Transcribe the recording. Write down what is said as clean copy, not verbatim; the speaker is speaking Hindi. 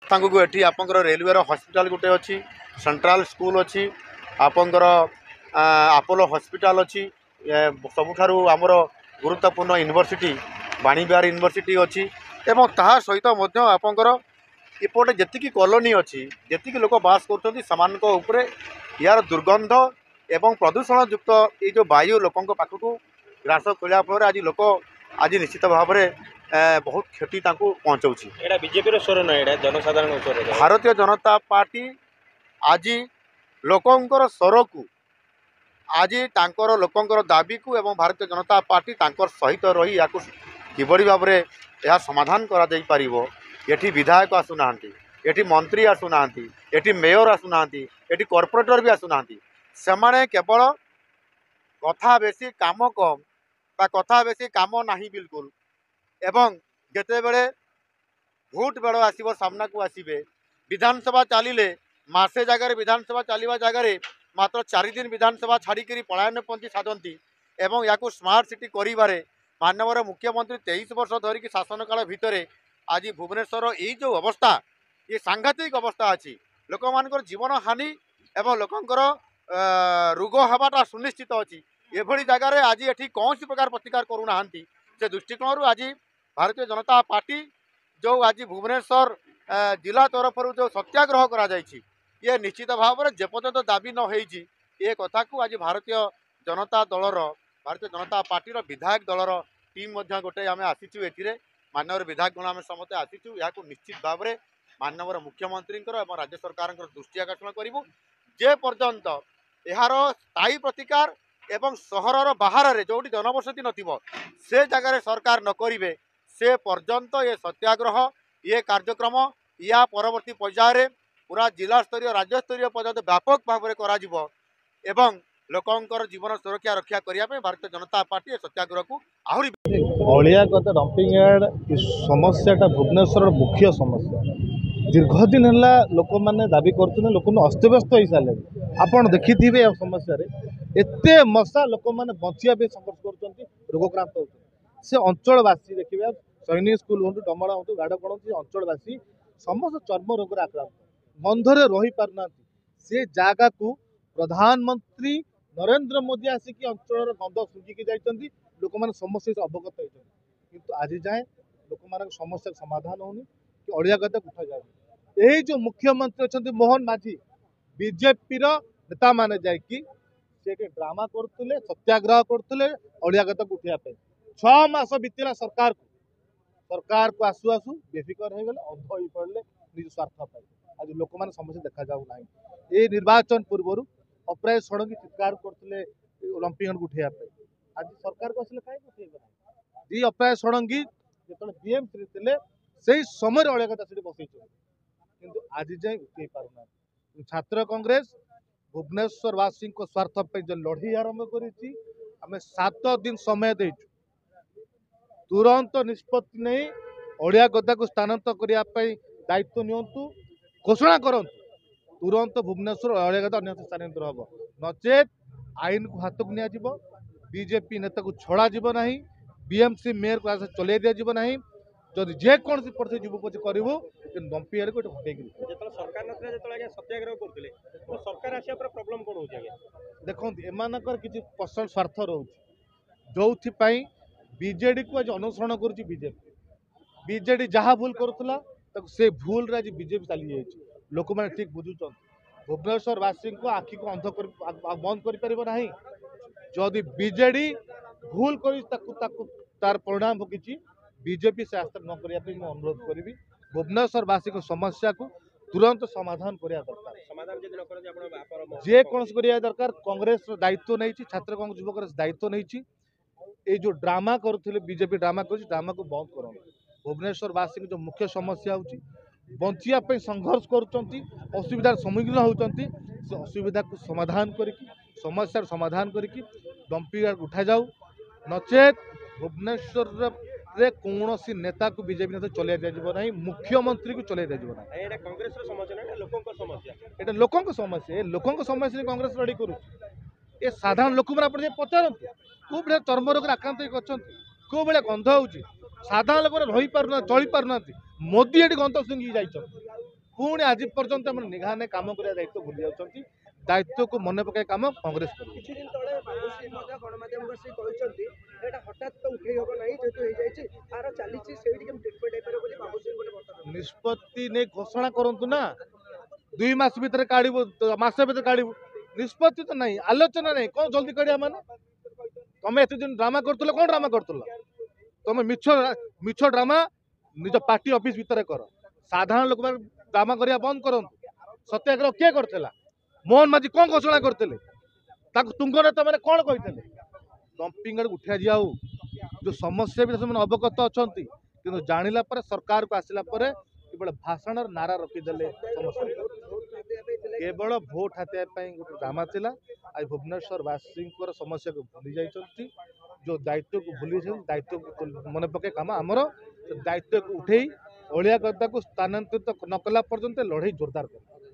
को एठी आपंकर रेलवे हॉस्पिटल गोटे अच्छी सेंट्रल स्कूल अच्छी आपंकर अपोलो हॉस्पिटल अच्छी सबुठारु आमर गुरुत्वपूर्ण यूनिवर्सिटी बाणीविहार यूनिवर्सिटी अच्छी एवं ताहा सहित मध्य आपंकर एपटे जेतिकी कॉलोनी अच्छी जेतिकी लोक बास कर यार दुर्गंध एवं प्रदूषण युक्त ये जो वायु लोकों पाखक ग्रास करा फल आज लोक आज निश्चित भाव में बहुत क्षति पहुँचाऊँगी। बीजेपी स्वर ना जनसाधारण स्वर भारतीय जनता पार्टी आज लोकंकर स्वर को आज तांकर लोकंकर दाबी को एवं भारतीय जनता पार्टी तांकर सहित रही या किभली भाव में यह समाधान करा जाई परिबो। एठी विधायक आसुना एठी मंत्री आसुना एठी मेयर आसुना एठी कॉर्पोरेटर भी आसुना सेमाने केवल कथा बेसी काम कम बा कथा बेसी काम नाही बिल्कुल एवं जेते बेले भोट बेड़ आसीबो सामना को आसीबे विधानसभा चलिले मासे जगार विधानसभा चलवा जगार मात्र 4 दिन विधानसभा छाड़िकी पलायनपंथी साधती एवं या स्मार्ट सिटी करिबारे माननीय मुख्यमंत्री 23 वर्ष धरिकी शासन काल भितर आज भुवनेश्वर ये जो अवस्था ये सांघातिक अवस्था अच्छी लोक मान जीवन हानि एवं लोकंर रोग हवाटा सुनिश्चित अच्छी एभली जगार आज ये कौन प्रकार प्रतिकार करूना से दृष्टिकोण आज भारतीय जनता पार्टी जो आज भुवनेश्वर जिला तरफ जो सत्याग्रह करा ये निश्चित भाव में जेपर्यंत दाबी न होईची ये कथा को आज भारतीय जनता दलर भारतीय जनता पार्टी विधायक दलर टीम गोटे आम आसीचु ए माननीय विधायक गण आम समस्ते आसीचु या निश्चित भाव में माननीय मुख्यमंत्री और राज्य सरकार दृष्टि आकर्षण करूँ जे पर्यंत यार स्थायी प्रतिकार एवं सहर बाहर जो जनबसति नथिबो से जगह सरकार न करिवे से पर्यंत ये सत्याग्रह ये कार्यक्रम या परवर्ती पर्यायर पूरा जिला स्तरीय राज्य स्तरीय पर्यंत व्यापक भाव में करा जिवो एवं लोकंकर जीवन सुरक्षा रक्षा करने भारतीय जनता पार्टी सत्याग्रह को आहरी अलिया कत डंपिंग यार्ड समस्याटा भुवनेश्वर मुख्य समस्या दीर्घदिन है लोक मैंने दाबी कर लोक अस्तव्यस्त हो सारे आपड़ देखि समस्या एत मशा लोक मैंने बचा संघर्ष कर रोगक्रांत हो से अंचलवासी देखिए सैनिक स्कूल हूँ डमड़ा हूँ गाड़कण अंचलवासी समस्त चर्म रोग आक्रांत गंधरे रही पारना से जगह को प्रधानमंत्री नरेंद्र मोदी आसिक अंचल गंध शुंघिकी जाइए लोक मैंने समस्या से अवगत होती किंतु आज जाए लोक मान समस्या समाधान होनी कि अड़िया गदा उठा जाए यही जो मुख्यमंत्री अच्छा मोहन माझी बीजेपी नेता मैंने जाकि ड्रामा करते सत्याग्रह करते अड़िया गदा उठाइबा 6 मास बीतला सरकार को आसु आसु बेफिकर हो गले अंध हो पड़े निज स्वार्थ आज लोक मैंने समस्या देखा जाऊना ये निर्वाचन पूर्व अप्राय षड़ंगी चित्कार करते ओलंपिक उठाइबा आज सरकार को आसले कहीं उठेगा जी अप्राय षड़ंगी जो बीएमसी थे से समय अड़िया गदा से बसई किंतु आज जाए उठे पारना छात्र कांग्रेस भुवनेश्वरवासी स्वार्थ जो लड़ई आरंभ करी आम 7 दिन समय देचु तुरंत निष्पत्ति नहीं अड़िया गदा को स्थानांतर करने दायित्व नियंतु घोषणा करूँ तुरंत भुवनेश्वर अड़िया गदा अन्य स्थानांतर हम नचेत आईन को हाथ को निया बीजेपी नेता को छड़ा जीव ना बीएमसी मेयर को चल दिज्व ना जदि जेकोसी परिस्थिति जीव पचे करूँ डंपिंग को सरकार सत्याग्रह करते सरकार आसा प्रोब्लेम कौन हो देखो एमानकर किसी पर्सनल स्वार्थ रोचे जो बीजेडी को आज अनुसरण करुच्ची बीजेडी जहाँ भूल करुला से भूल आज बीजेपी चली जाइए लोक मैंने ठीक बुझुं भुवनेश्वरवासी को आखि को अंध बंद कर जदि बीजेडी भूल कर परिणाम भोगी बीजेपी से आस्था न करने अनुरोध करी भुवनेश्वरवासी को समस्या को तुरंत समाधान करा दरकार जेकोसी करा दरकार कांग्रेस दायित्व नहीं छात्र कांग्रेस युव कांग्रेस दायित्व नहीं ये जो ड्रामा करुले बीजेपी ड्रामा ड्रामा को बंद कर भुवनेश्वरवासी जो मुख्य समस्या होची बंचिया संघर्ष कर सम्मुखीन होती से असुविधा को समाधान करिकी समस्या समाधान करिकी डंपिंग यार्ड उठा जाऊ नचेत भुवनेश्वर रे कौन नेता को बीजेपी नेता चल दिज्व ना मुख्यमंत्री को चल दिज्व ना ये लोक समस्या कांग्रेस लड़ी कर साधारण लोक मैंने पचारती कौ भाया चर्म रोग आक्रांत कौ भाया गंध हो साधारण लोक रही पार चली पार मोदी ये गंध शुंघी जाइए पुणी आज पर्यंत निघाने काम कर दायित्व भूली जाऊँच दायित्व को मन पकाय काम कांग्रेस कर କିଛି ଦିନ ତଳେ ବାବୁଶ୍ରୀ ମଧ୍ୟ ଗଣମାଧ୍ୟମକୁ ଆସି କହିଛନ୍ତି ଏଇଟା ହଠାତ୍ ତ ଉଠେଇ ହେବ ନାହିଁ ଯେହେତୁ ହେଇଯାଇଛି ଆର ଚାଲିଛି ସେଇଠି କେମିତି ଟ୍ରିଟମେଣ୍ଟ ହେଇପାରିବ ବୋଲି ବାବୁଶ୍ରୀ ଗୋଟେ ବର୍ତ୍ତମାନ निष्पत्ति नहीं घोषणा करंतु ना 2 मास भितर काढ़ू मास भितर काढ़ू निष्पत्ति तो नहीं आलोचना नहीं कौन जल्दी करिया माने तुम एत दिन ड्रामा करतुल कौन ड्रामा करतुल तुम मिछ मिछ ड्रामा निज पार्टी ऑफिस भितर कर साधारण लोक ड्रामा करिया बंद करंतु सत्याग्रह किए करथिला मोहन माझी कौन घोषणा करते तुंग नेता मैंने कौन कहते डंपिंग उठा जाऊ जो समस्या भी से अवगत अच्छा कि जानिला पर सरकार को आसिला पर केवल भाषण नारा रखीदे समस्या केवल भोट हाथाई गोटे ड्रामा थिला आज भुवनेश्वर वासी समस्या को भूली जाइछंती जो दायित्व को भूली दायित्व को मन पके काम आमर दायित्व को उठे अलिया गद्दा को स्थानांतरित न कला पर्यंत लड़ाई जोरदार कर